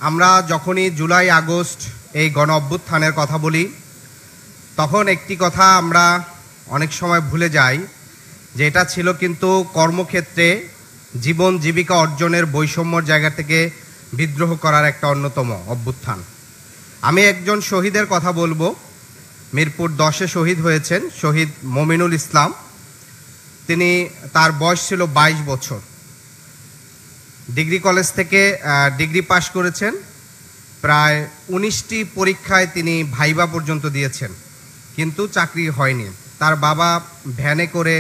আমরা যখনই July August এই গণ অভ্যুত্থানের কথা বলি তখন একটি কথা আমরা অনেক সময় ভুলে যাই যে এটা ছিল কিন্তু কর্মক্ষেত্রে জীবন জীবিকা অর্জনের বৈষম্যর জায়গা থেকে বিদ্রোহ করার একটা অন্যতম অভ্যুত্থান। আমি একজন শহীদের কথা বলবো। মিরপুর 10-এ শহীদ হয়েছেন শহীদ মমিনুল ইসলাম। তার বয়স ছিল 22 বছর। ডিগ্রি কলেজ থেকে ডিগ্রি পাশ করেছেন। প্রায় 19টি পরীক্ষায় তিনি ভাইবা পর্যন্ত দিয়েছেন, কিন্তু চাকরি হয়নি। তার বাবা ভ্যানে করে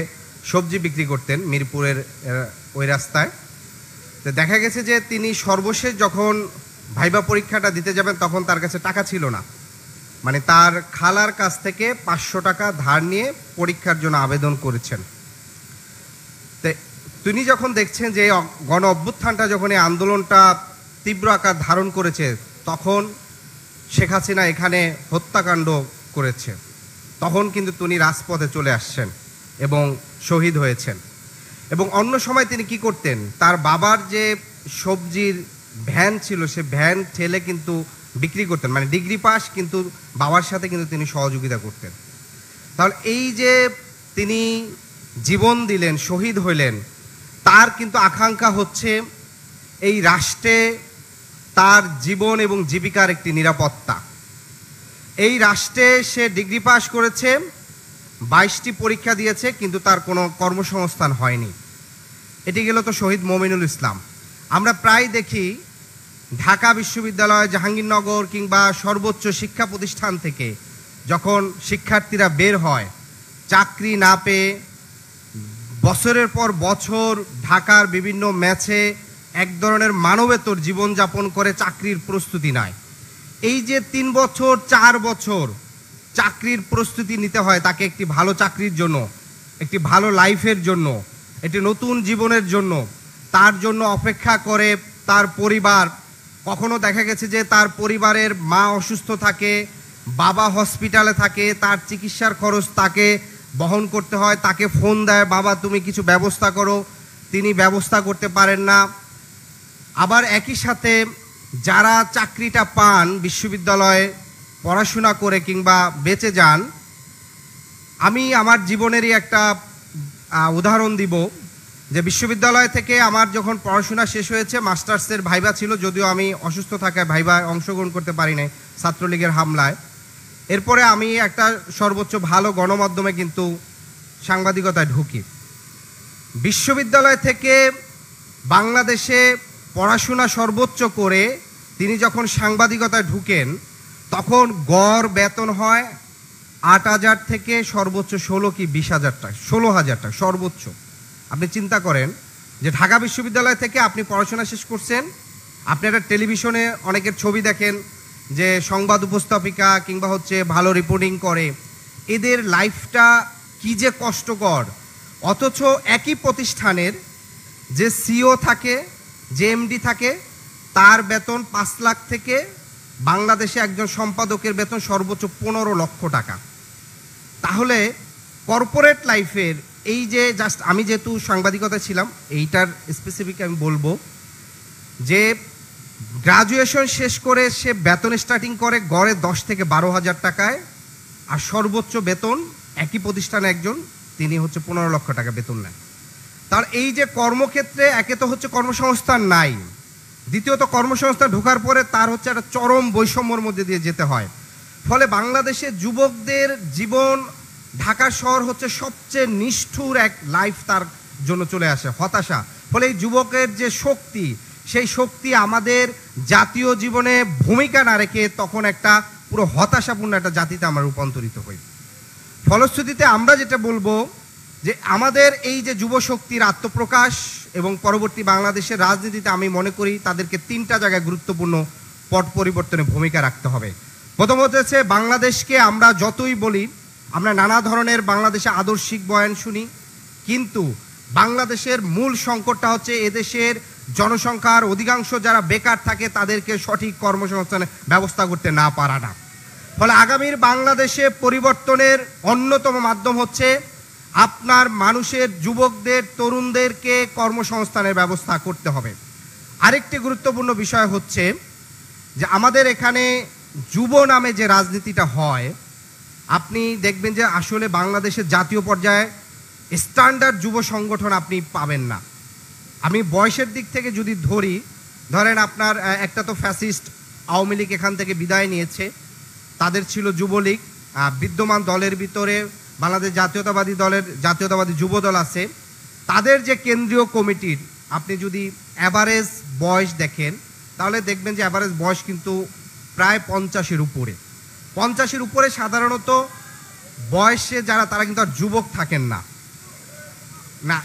সবজি বিক্রি করতেন মিরপুরের ওই রাস্তায়। তো দেখা গেছে যে তিনি সর্বশেষ যখন ভাইবা পরীক্ষাটা দিতে যাবেন তখন তার কাছে টাকা ছিল না। মানে তার খালার কাছ থেকে 500 টাকা ধার নিয়ে পরীক্ষার জন্য আবেদন করেছেন। তো তিনি যখন দেখছেন যে গণ অভ্যুত্থানটা যখন এই আন্দোলনটা তীব্র আকার ধারণ করেছে, তখন শেখ হাসিনা এখানে হত্যাকাণ্ড করেছে, তখন কিন্তু তিনি রাজপথে চলে আসছেন এবং শহীদ হয়েছেন। এবং অন্য সময় তিনি কি করতেন, তার বাবার যে সবজির ভ্যান ছিল সে ভ্যান ঠেলে কিন্তু বিক্রি করতেন। মানে ডিগ্রি পাস, কিন্তু বাবার সাথে কিন্তু তিনি সহযোগিতা করতেন। তাহলে এই যে তিনি জীবন দিলেন, শহীদ হইলেন, তার কিন্তু আকাঙ্ক্ষা হচ্ছে এই রাষ্ট্রে তার জীবন এবং জীবিকার একটি নিরাপত্তা। এই রাষ্ট্রে সে ডিগ্রি পাস করেছে, 22টি পরীক্ষা দিয়েছে, কিন্তু তার কোনো কর্মসংস্থান হয়নি। এটি গেল তো শহীদ মমিনুল ইসলাম। আমরা প্রায় দেখি ঢাকা বিশ্ববিদ্যালয়, জাহাঙ্গীরনগর কিংবা সর্বোচ্চ শিক্ষা প্রতিষ্ঠান থেকে যখন শিক্ষার্থীরা বের হয় চাকরি না পেয়ে বছরের পর বছর ঢাকার বিভিন্ন ম্যাচে এক ধরনের মানবেতর জীবনযাপন করে চাকরির প্রস্তুতি নেয়। এই যে 3 বছর 4 বছর চাকরির প্রস্তুতি নিতে হয় তাকে একটি ভালো চাকরির জন্য, একটি ভালো লাইফের জন্য, একটি নতুন জীবনের জন্য, তার জন্য অপেক্ষা করে তার পরিবার। কখনো দেখা গেছে যে তার পরিবারের মা অসুস্থ থাকে, বাবা হসপিটালে থাকে, তার চিকিৎসার খরচ তাকে বহন করতে হয়। তাকে ফোন দেয়, বাবা তুমি কিছু ব্যবস্থা করো, তিনি ব্যবস্থা করতে পারেন না। আবার একই সাথে যারা চাকরিটা পান বিশ্ববিদ্যালয়ে পড়াশোনা করে কিংবা বেঁচে যান, আমি আমার জীবনেরই একটা উদাহরণ দিব যে বিশ্ববিদ্যালয় থেকে আমার যখন পড়াশোনা শেষ হয়েছে, মাস্টার্সের ভাইবা ছিল, যদিও আমি অসুস্থ থাকায় ভাইবায় অংশগ্রহণ করতে পারি নাই ছাত্রলীগের হামলায়। এরপরে আমি একটা সর্বোচ্চ ভালো গণমাধ্যমে কিন্তু সাংবাদিকতায় ঢুকি। বিশ্ববিদ্যালয় থেকে বাংলাদেশে পড়াশোনা সর্বোচ্চ করে তিনি যখন সাংবাদিকতায় ঢুকেন তখন গড় বেতন হয় 8,000 থেকে সর্বোচ্চ 16 কি 20,000 টাকা, 16,000 টাকা সর্বোচ্চ। আপনি চিন্তা করেন যে ঢাকা বিশ্ববিদ্যালয় থেকে আপনি পড়াশোনা শেষ করছেন, আপনি একটা টেলিভিশনে অনেকের ছবি দেখেন যে সংবাদ উপস্থাপিকা কিংবা হচ্ছে ভালো রিপোর্টিং করে, এদের লাইফটা কি যে কষ্টকর। অথচ একই প্রতিষ্ঠানের যে সিও থাকে, যে এমডি থাকে, তার বেতন 5 লাখ থেকে বাংলাদেশে একজন সম্পাদকের বেতন সর্বোচ্চ 15 লক্ষ টাকা। তাহলে কর্পোরেট লাইফের এই যে জাস্ট আমি যেহেতু সাংবাদিকতা ছিলাম এইটার স্পেসিফিক আমি বলবো যে গ্রাজুয়েশন শেষ করে সে বেতন স্টার্টিং করে গড়ে 10 থেকে 12,000 টাকায়, আর সর্বোচ্চ বেতন একই প্রতিষ্ঠানে একজন তিনি হচ্ছে 15 লক্ষ টাকা বেতন নেন। তার এই যে কর্মক্ষেত্রে একে তো হচ্ছে কর্মসংস্থান নাই, দ্বিতীয়ত কর্মসংস্থান ঢোকার পরে তার হচ্ছে একটা চরম বৈষম্যর মধ্যে দিয়ে যেতে হয়। ফলে বাংলাদেশের যুবকদের জীবন, ঢাকা শহর হচ্ছে সবচেয়ে নিষ্ঠুর এক লাইফ তার জন্য চলে আসে, হতাশা। ফলে এই যুবকের যে শক্তি, সেই শক্তি আমাদের জাতীয় জীবনে ভূমিকা না রেখে তখন একটা পুরো হতাশাপূর্ণ একটা জাতিতে আমরা রূপান্তরিত হই। ফলশ্রুতিতে আমরা যেটা বলবো যে আমাদের এই যে যুবশক্তির আত্মপ্রকাশ এবং পরবর্তী বাংলাদেশের রাজনীতিতে আমি মনে করি তাদেরকে 3টা জায়গায় গুরুত্বপূর্ণ পট পরিবর্তনে ভূমিকা রাখতে হবে। প্রথমত হচ্ছে বাংলাদেশকে আমরা যতই বলি, আমরা নানা ধরনের বাংলাদেশে আদর্শিক বয়ান শুনি, কিন্তু বাংলাদেশের মূল সংকটটা হচ্ছে এদেশের জনসংখ্যার অধিকাংশ যারা বেকার থাকে তাদেরকে সঠিক কর্মসংস্থানের ব্যবস্থা করতে না পারাটা। ফলে আগামীর বাংলাদেশে পরিবর্তনের অন্যতম মাধ্যম হচ্ছে আপনার মানুষের, যুবকদের, তরুণদেরকে কর্মসংস্থানের ব্যবস্থা করতে হবে। আরেকটি গুরুত্বপূর্ণ বিষয় হচ্ছে যে আমাদের এখানে যুব নামে যে রাজনীতিটা হয়, আপনি দেখবেন যে আসলে বাংলাদেশের জাতীয় পর্যায়ে স্ট্যান্ডার্ড যুব সংগঠন আপনি পাবেন না। আমি বয়সের দিক থেকে যদি ধরেন আপনার একটা তো ফ্যাসিস্ট আওয়ামী লীগ এখান থেকে বিদায় নিয়েছে, তাদের ছিল যুবলীগ, বিদ্যমান দলের ভিতরে বাংলাদেশ জাতীয়তাবাদী যুব দল আছে, তাদের যে কেন্দ্রীয় কমিটির আপনি যদি অ্যাভারেজ বয়স দেখেন তাহলে দেখবেন যে অ্যাভারেজ বয়স কিন্তু প্রায় 50-এর উপরে। 50-এর উপরে সাধারণত বয়সে যারা তারা কিন্তু আর যুবক থাকেন না।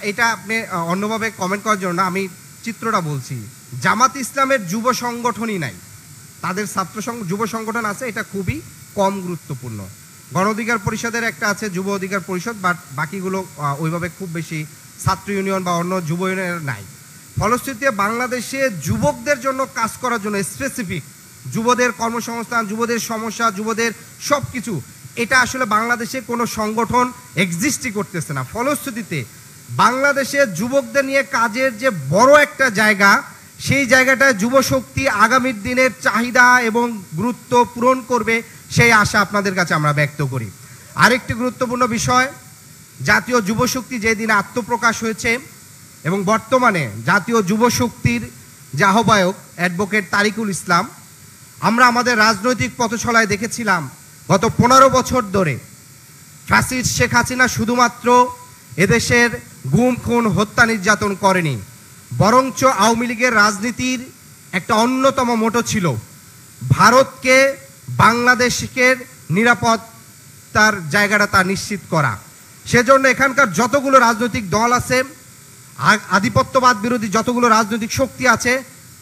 এটা আপনি অন্যভাবে কমেন্ট করার জন্য আমি চিত্রটা বলছি। জামাত ইসলামের যুব সংগঠনই নাই, তাদের যুব সংগঠন আছে, এটা খুবই কম গুরুত্বপূর্ণ। গণ অধিকার পরিষদের একটা আছে যুব অধিকার পরিষদ, বাট বাকিগুলো ওইভাবে খুব বেশি ছাত্র ইউনিয়ন বা অন্য যুব ইউনিয়নের নাই। ফলশ্রুতিতে বাংলাদেশে যুবকদের জন্য কাজ করার জন্য স্পেসিফিক যুবদের কর্মসংস্থান, যুবদের সমস্যা, যুবদের সব কিছু, এটা আসলে বাংলাদেশে কোনো সংগঠন এক্সিস্টই করতেছে না। ফলশ্রুতিতে বাংলাদেশের যুবকদের নিয়ে কাজের যে বড় একটা জায়গা, সেই জায়গাটায় যুবশক্তি আগামীর দিনের চাহিদা এবং গুরুত্ব পূরণ করবে, সেই আশা আপনাদের কাছে আমরা ব্যক্ত করি। আরেকটি গুরুত্বপূর্ণ বিষয়, জাতীয় যুবশক্তি যেদিন আত্মপ্রকাশ হয়েছে এবং বর্তমানে জাতীয় যুবশক্তির যে আহ্বায়ক অ্যাডভোকেট তারিকুল ইসলাম, আমরা আমাদের রাজনৈতিক পথচলায় দেখেছিলাম গত 15 বছর ধরে ফ্যাসিস্ট শেখ হাসিনা শুধুমাত্র এদেশের গুম খুন হত্যা নির্যাতন করেনি, বরঞ্চ আওয়ামী লীগের রাজনীতির একটা অন্যতম মোটো ছিল ভারতকে বাংলাদেশকে নিরাপত্তার জায়গাটা তা নিশ্চিত করা। সেজন্য এখানকার যতগুলো রাজনৈতিক দল আছে, আধিপত্যবাদ বিরোধী যতগুলো রাজনৈতিক শক্তি আছে,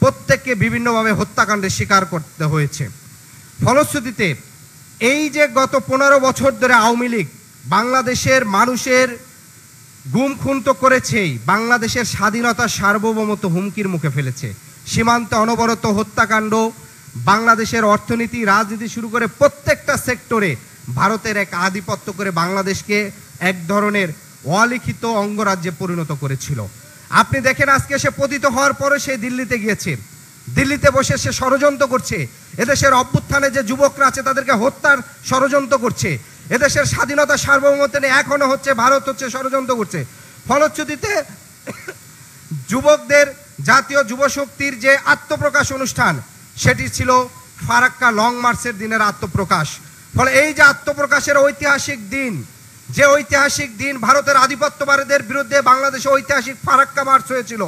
প্রত্যেককে বিভিন্নভাবে হত্যাকাণ্ডের শিকার করতে হয়েছে। ফলশ্রুতিতে এই যে গত 15 বছর ধরে আওয়ামী লীগ বাংলাদেশের মানুষের গুম খুন তো করেছেই, বাংলাদেশের স্বাধীনতা সার্বভৌমত্ব হুমকির মুখে ফেলেছে। সীমান্তে অনবরত হত্যাকাণ্ড, বাংলাদেশের অর্থনীতি, রাজনীতি শুরু করে প্রত্যেকটা সেক্টরে ভারতের এক আধিপত্য করে বাংলাদেশকে এক ধরনের অলিখিত অঙ্গরাজ্যে পরিণত করেছিল। আপনি দেখেন আজকে সে পতিত হওয়ার পরে সে দিল্লিতে গিয়েছে, দিল্লিতে বসে সে ষড়যন্ত্র করছে, এদেশের অভ্যুত্থানে যে যুবকরা আছে তাদেরকে হত্যার ষড়যন্ত্র করছে, এদেশের স্বাধীনতা সার্বভৌমত্ব নিয়ে এখনো হচ্ছে, ভারত হচ্ছে ষড়যন্ত্র করছে। ফলশ্রুতিতে যুবকদের জাতীয় যুবশক্তির যে আত্মপ্রকাশ অনুষ্ঠান, সেটি ছিল ফারাক্কা লং মার্চের দিনের আত্মপ্রকাশ। ফলে এই যে আত্মপ্রকাশের ঐতিহাসিক দিন, যে ঐতিহাসিক দিন ভারতের আধিপত্যবাদীদের বিরুদ্ধে বাংলাদেশে ঐতিহাসিক ফারাক্কা মার্চ হয়েছিল,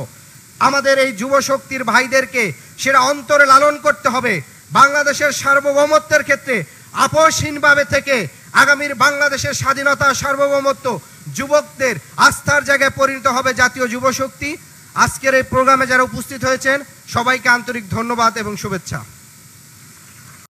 আমাদের এই যুবশক্তির ভাইদেরকে সেটা অন্তরে লালন করতে হবে। বাংলাদেশের সার্বভৌমত্বের ক্ষেত্রে আপোষহীনভাবে থেকে আগামীর বাংলাদেশের স্বাধীনতা সার্বভৌমত্ব যুবকদের আস্থার জায়গায় পরিণত হবে জাতীয় যুবশক্তি। আজকের এই প্রোগ্রামে যারা উপস্থিত হয়েছেন সবাইকে আন্তরিক ধন্যবাদ এবং শুভেচ্ছা।